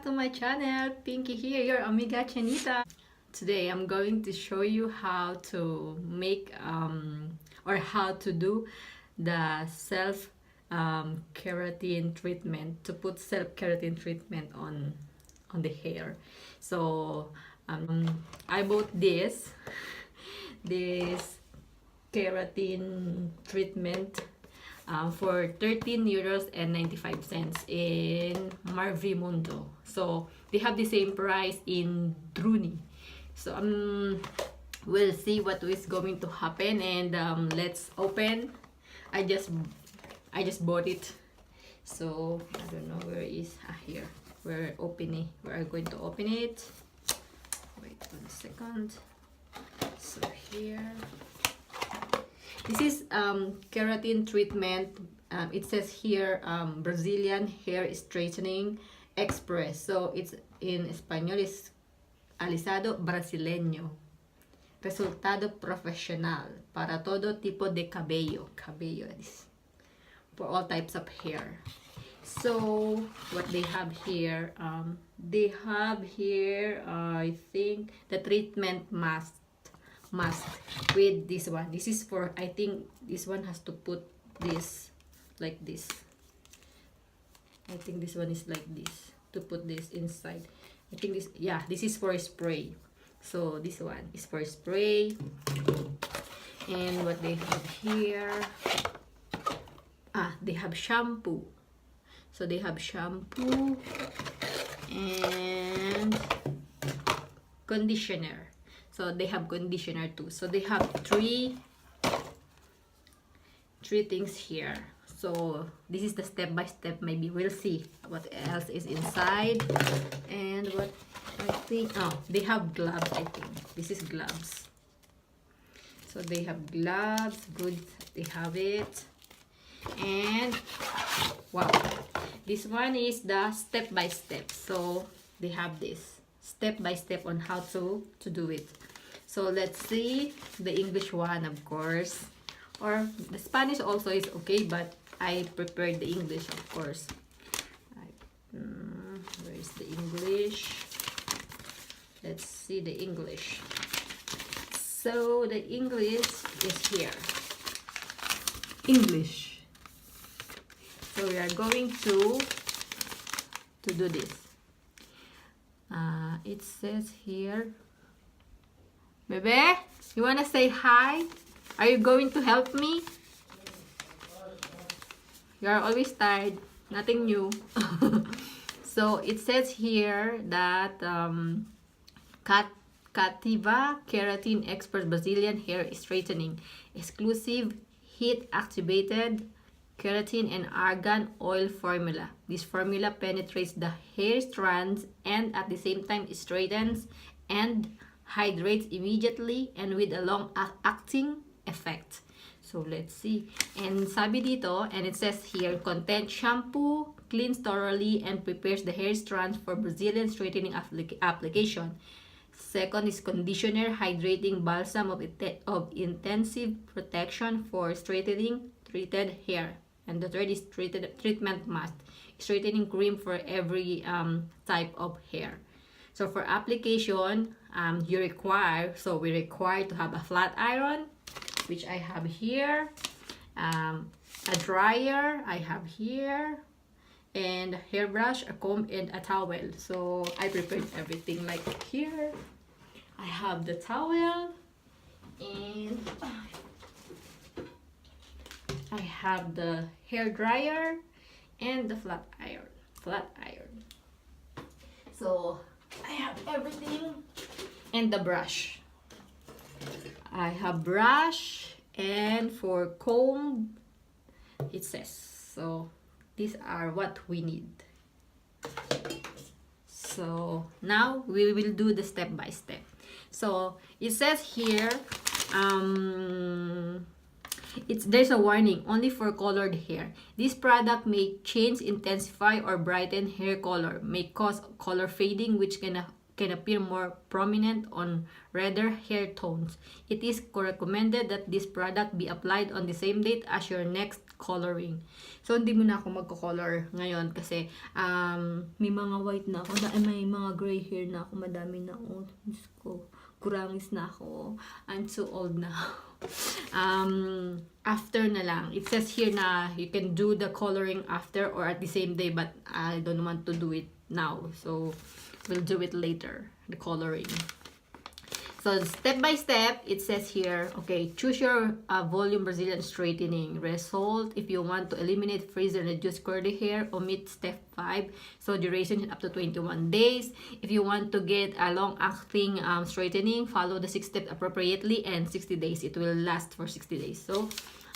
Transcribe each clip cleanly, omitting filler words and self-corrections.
to my channel. Pinky here, your Amiga Chinita. Today I'm going to show you how to make or how to do the self keratin treatment, to put self keratin treatment on the hair. So I bought this keratin treatment for 13 euros and 95 cents in Marvimundo. So they have the same price in Druni. So we'll see what is going to happen, and let's open. I just bought it, so I don't know where it is. Here we're going to open it. Wait 1 second. So here, this is keratin treatment. It says here Brazilian hair straightening express. So it's in Espanol is alisado brasileño. Resultado profesional para todo tipo de cabello. Cabello is for all types of hair. So what they have here, I think the treatment mask with this one. This is for, I think this one has to put this like this. I think this one is like this, to put this inside. I think this, yeah, this is for spray. So this one is for spray. And what they have here, they have shampoo. So they have shampoo and conditioner. So they have conditioner too. So they have three things here. So this is the step by step. Maybe we'll see what else is inside. And what I think, they have gloves. I think this is gloves. So they have gloves. Good, they have it. And wow, this one is the step by step. So they have this step by step on how to do it. So let's see the English one, of course, or the Spanish also is okay, but I prepared the English, of course. Where is the English? Let's see the English. So the English is here. English. So we are going to do this. It says here, Bebe, you wanna say hi? Are you going to help me? You are always tired. Nothing new. So it says here that Kativa Keratin Expert Brazilian Hair Straightening, exclusive heat activated keratin and argan oil formula. This formula penetrates the hair strands and at the same time straightens and hydrates immediately and with a long acting effect. So let's see. And sabi dito, and it says here, content shampoo cleans thoroughly and prepares the hair strands for Brazilian straightening application. Second is conditioner, hydrating balsam of intensive protection for straightening treated hair. And the third is treatment mask, straightening cream for every type of hair. So for application, we require to have a flat iron, which I have here, a dryer I have here, and a hairbrush, a comb, and a towel. So I prepared everything. Like here I have the towel, and I have the hair dryer and the flat iron. So I have everything, and the brush. I have brush, and for comb it says. So these are what we need. So now we will do the step by step. So it says here, there's a warning, only for colored hair. This product may change, intensify, or brighten hair color, may cause color fading, which can can appear more prominent on redder hair tones. It is recommended that this product be applied on the same date as your next coloring. So, hindi muna ako magko-color ngayon kasi may mga white na ako, may mga gray hair na ako, madami na ako. Diyos ko, kurangis na ako. I'm so old now. After na lang. It says here na you can do the coloring after or at the same day, but I don't want to do it now. So, we'll do it later, the coloring. So, step by step, it says here, okay, choose your volume Brazilian straightening result. If you want to eliminate, freeze, and reduce curly hair, omit step 5. So, duration up to 21 days. If you want to get a long-acting straightening, follow the 6 steps appropriately, and 60 days. It will last for 60 days. So,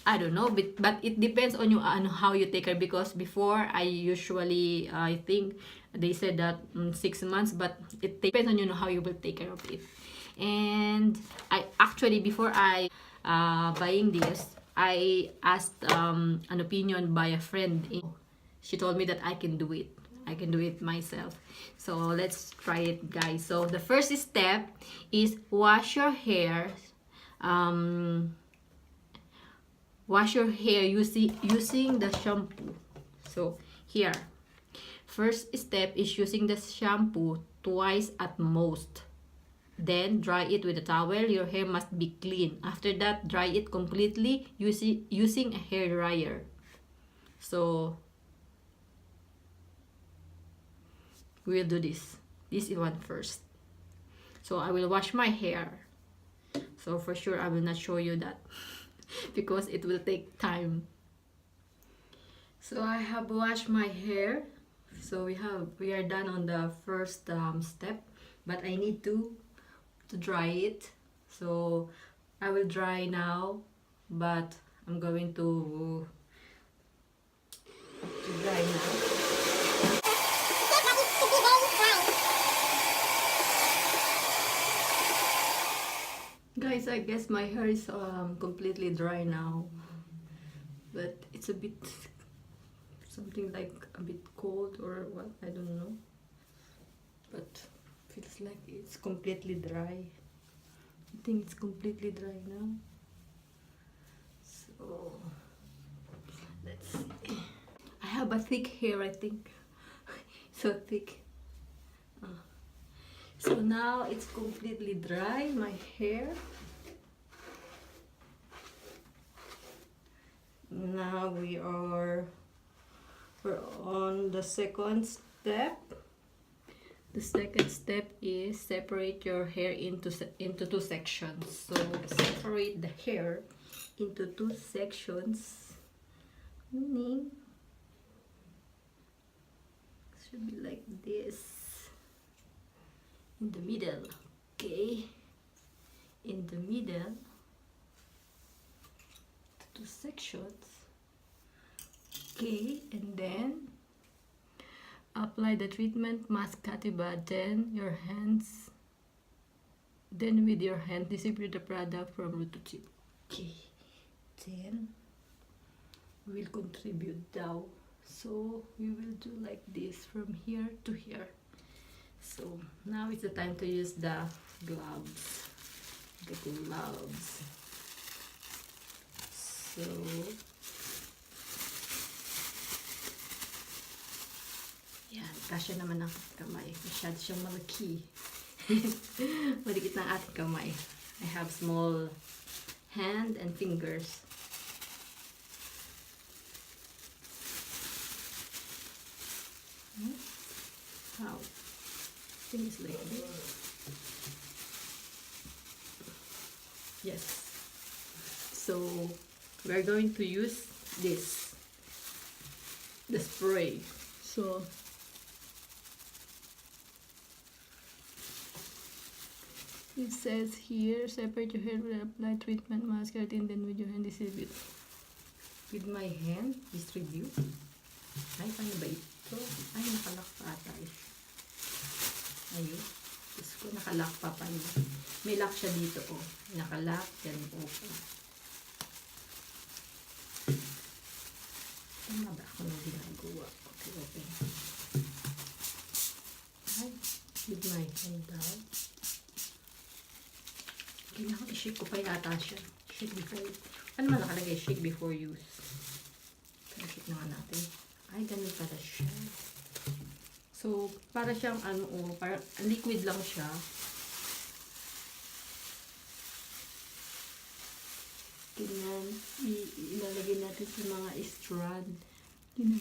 I don't know, but it depends on you on how you take care, because before I usually, I think they said that 6 months, but it depends on you how you will take care of it. And I actually, before I buying this, I asked an opinion by a friend. She told me that I can do it. I can do it myself. So let's try it, guys. So the first step is wash your hair. Wash your hair using the shampoo. So here, first step is using the shampoo twice at most. Then dry it with a towel. Your hair must be clean. After that, dry it completely using a hair dryer. So we'll do this one first. So I will wash my hair. So for sure I will not show you that because it will take time. So I have washed my hair. So we are done on the first step, but I need to dry it. So I will dry now, but I'm going to dry now. Guys, I guess my hair is completely dry now, but it's a bit something like a bit cold or what, I don't know, but feels like it's completely dry. I think it's completely dry now. So let's see. I have a thick hair, I think. So thick. So now it's completely dry, my hair. Now we're on the second step. The second step is separate your hair into 2 sections. So separate the hair into 2 sections, meaning it should be like this in the middle. Okay, in the middle, 2 sections. Okay, and then apply the treatment mask Kativa, then with your hand distribute the product from root to tip. Okay, then we will contribute down. So we will do like this from here to here. So now it's the time to use the gloves. The gloves. So yan, kasya naman ang kamay. Masyado siyang malaki. Malikit ng ating kamay. I have small hand and fingers. How? Things like this. Yes. So we're going to use this, the spray. So it says here, separate your hair with apply treatment mask keratin, then with your hand distribute. With my hand distribute. Ay, paano ba ito? Ay, nakalak pa ata eh. Ayun. Diyos ko, nakalak pa pala. May lock siya dito, oh. Nakalak, then open. Tama ba ako nang ginagawa? Okay, open. Ay, with my hand out. Kailangan i-shake ko pa yata siya. Shake before, ano man nakalagay? Shake before use. Pero shake naman natin. Ay, ganun pala siya. So, para siyang ano, parang liquid lang siya. Ganyan. Ilalagay natin sa mga strand. Ganyan.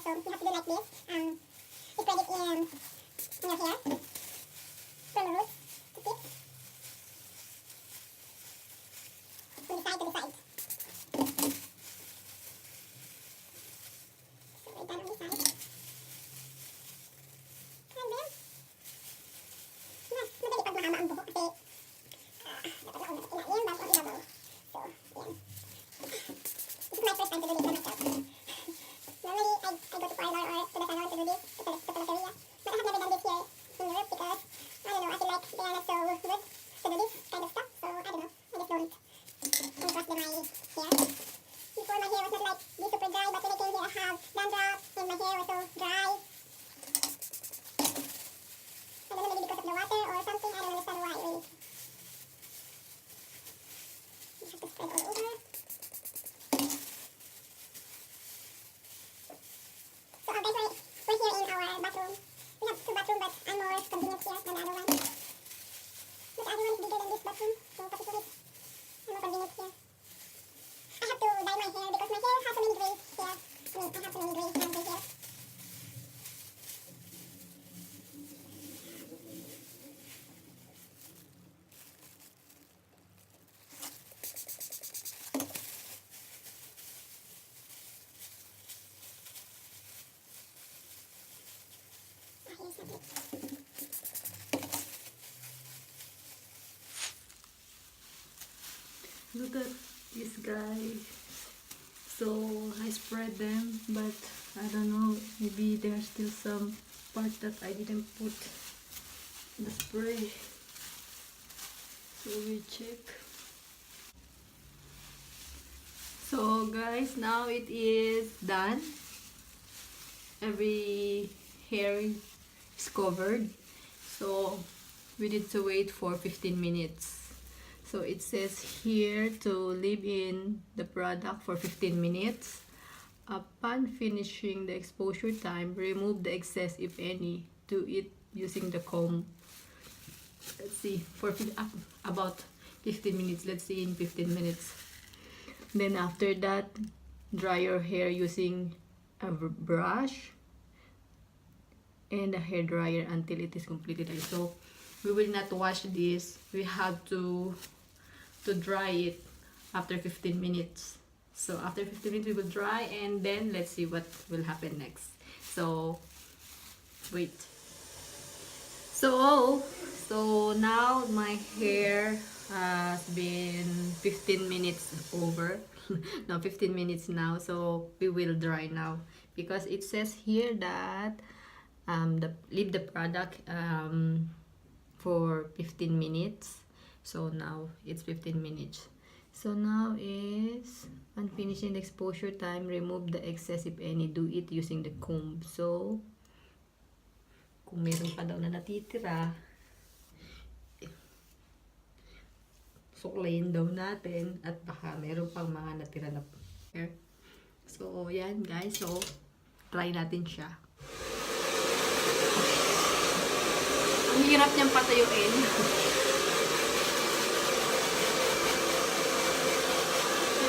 So you have to do like this. Spread it in your hair from the roots to tip, from the side to the side. So we're done on this side. And then, madali pag mahaba ang buhok kasi dapat nauna sa ilalim bago ang ibabaw. So, yan. This is my first time to do this by myself. Normally, I go to parlor or to the salon to do this, to peluqueria. But I have never done this here in Europe because, I don't know, I feel like they are not so good to do this kind of stuff. So, I don't know, I just don't trust my hair. Before, my hair was not like this super dry, but when I came here, I have dandruff and my hair was so dry. I don't know, maybe because of the water or something, I don't understand why really. You have to spread all over. We're here in our bathroom. We have two bathrooms, but I'm more convenient here than the other one. But the other one is bigger than this bathroom, so particularly I'm more convenient here. I have to dye my hair because my hair has so many grays here. I have so many grays down here. Look at this guys. So I spread them, but I don't know, maybe there's still some part that I didn't put the spray. So we check. So guys, now it is done. Every hair is covered. So we need to wait for 15 minutes. So it says here to leave in the product for 15 minutes. Upon finishing the exposure time, remove the excess if any. Do it using the comb. Let's see, for about 15 minutes. Let's see in 15 minutes. Then after that, dry your hair using a brush and a hair dryer until it is completely dry. So we will not wash this. We have to dry it after 15 minutes. So after 15 minutes we will dry, and then let's see what will happen next. So wait. So now my hair has been 15 minutes over. No, 15 minutes now. So we will dry now because it says here that leave the product for 15 minutes. So now it's 15 minutes. So now is on finishing the exposure time, remove the excess if any. Do it using the comb. So kung meron pa daw na natitira, suklayin daw natin at baka meron pang mga natira na hair. So yan guys, so try natin siya. Ang hirap niyang patayuin.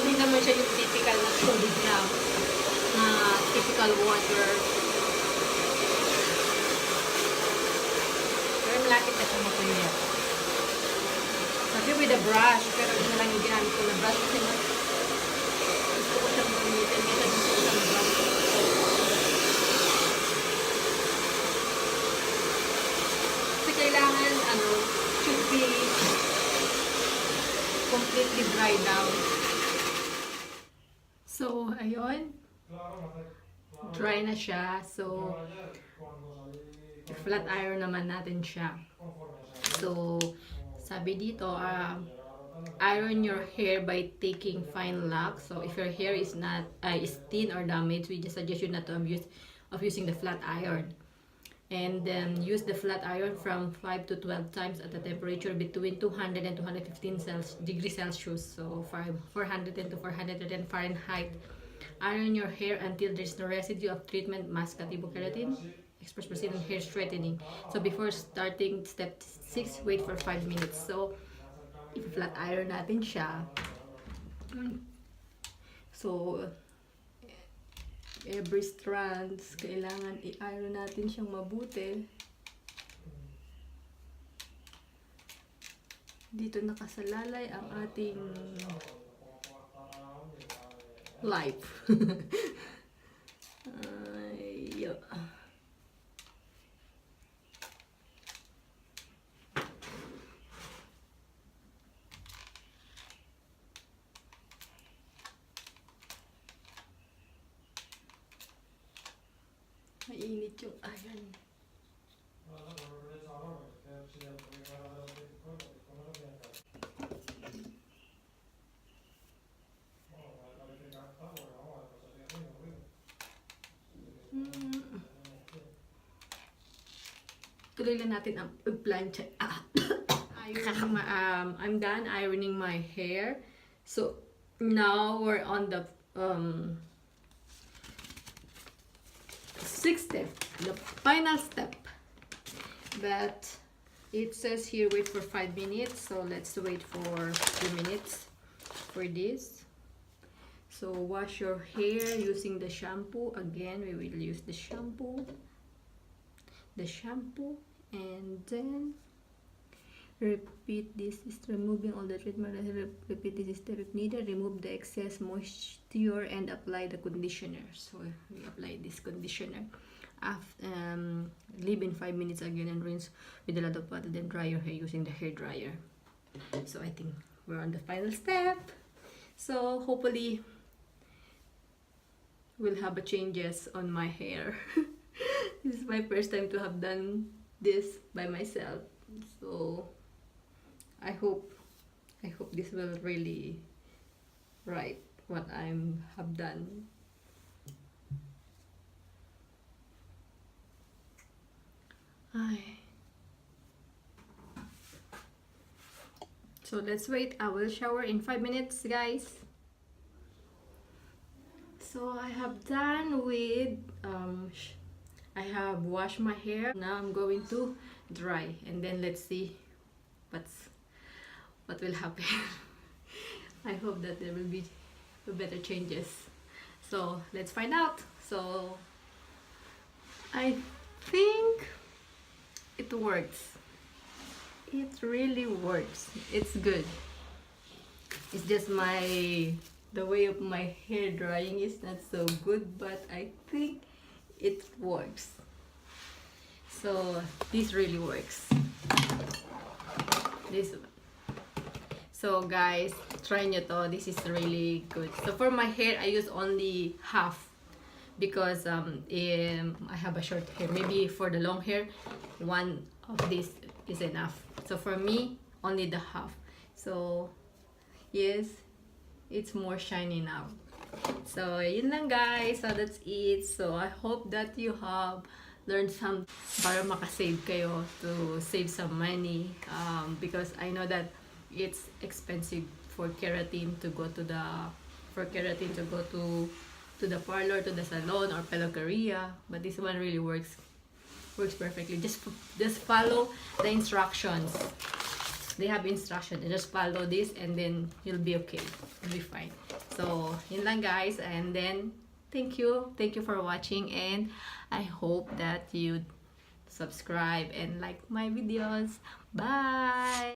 Hindi naman siya yung typical na tubig na typical water. Pero malapit na siya matuyo. Sabi with a brush, pero yun na lang yung ginamit ko na brush kasi gusto ko siya gamitin. Minsan gusto ko siyang brush. Kasi kailangan, should be completely dry down. So, ayun. Dry na siya. So, flat iron naman natin siya. So, sabi dito, iron your hair by taking fine locks. So, if your hair is not is thin or damaged, we just suggest you not to abuse of using the flat iron. And then use the flat iron from 5 to 12 times at a temperature between 200 and 215 degrees Celsius. So, 410 to 410 Fahrenheit. Iron your hair until there's no residue of treatment mask Kativa Keratin Express Brazilian hair straightening. So before starting step 6, wait for 5 minutes. So i-flat iron natin siya. So every strands kailangan i-iron natin siyang mabuti. Dito nakasalalay ang ating life. Mainit yung iron. Tuloy lang natin ang plancha. I'm done ironing my hair. So now we're on the 6th step, the final step. But it says here wait for 5 minutes, so let's wait for 2 minutes for this. So wash your hair using the shampoo. Again, we will use the shampoo, and then repeat this is removing all the treatment. Repeat this step if needed. Remove the excess moisture and apply the conditioner. So we apply this conditioner. Leave in 5 minutes again and rinse with a lot of water, then dry your hair using the hair dryer. So I think we're on the final step. So hopefully we'll have a changes on my hair. This is my first time to have done this by myself. So I hope this will really right what I have done. So let's wait. I will shower in 5 minutes, guys. So I have done with I have washed my hair. Now I'm going to dry, and then let's see what will happen. I hope that there will be better changes. So let's find out. So I think it works. It really works. It's good. It's just the way of my hair drying is not so good, but I think it works. So this really works. This one. So guys, try nyo to. This is really good. So for my hair, I use only half because I have a short hair. Maybe for the long hair, one of this is enough. So for me, only the half. So yes, it's more shiny now. So yun lang guys. So that's it. So I hope that you have learned some para makasave kayo, to save some money, because I know that it's expensive for keratin to go to the parlor, to the salon or peluqueria, but this one really works perfectly. Just follow the instructions. They have instructions. Just follow this and then you'll be okay. You'll be fine. So yun lang guys, and then thank you for watching, and I hope that you subscribe and like my videos. Bye.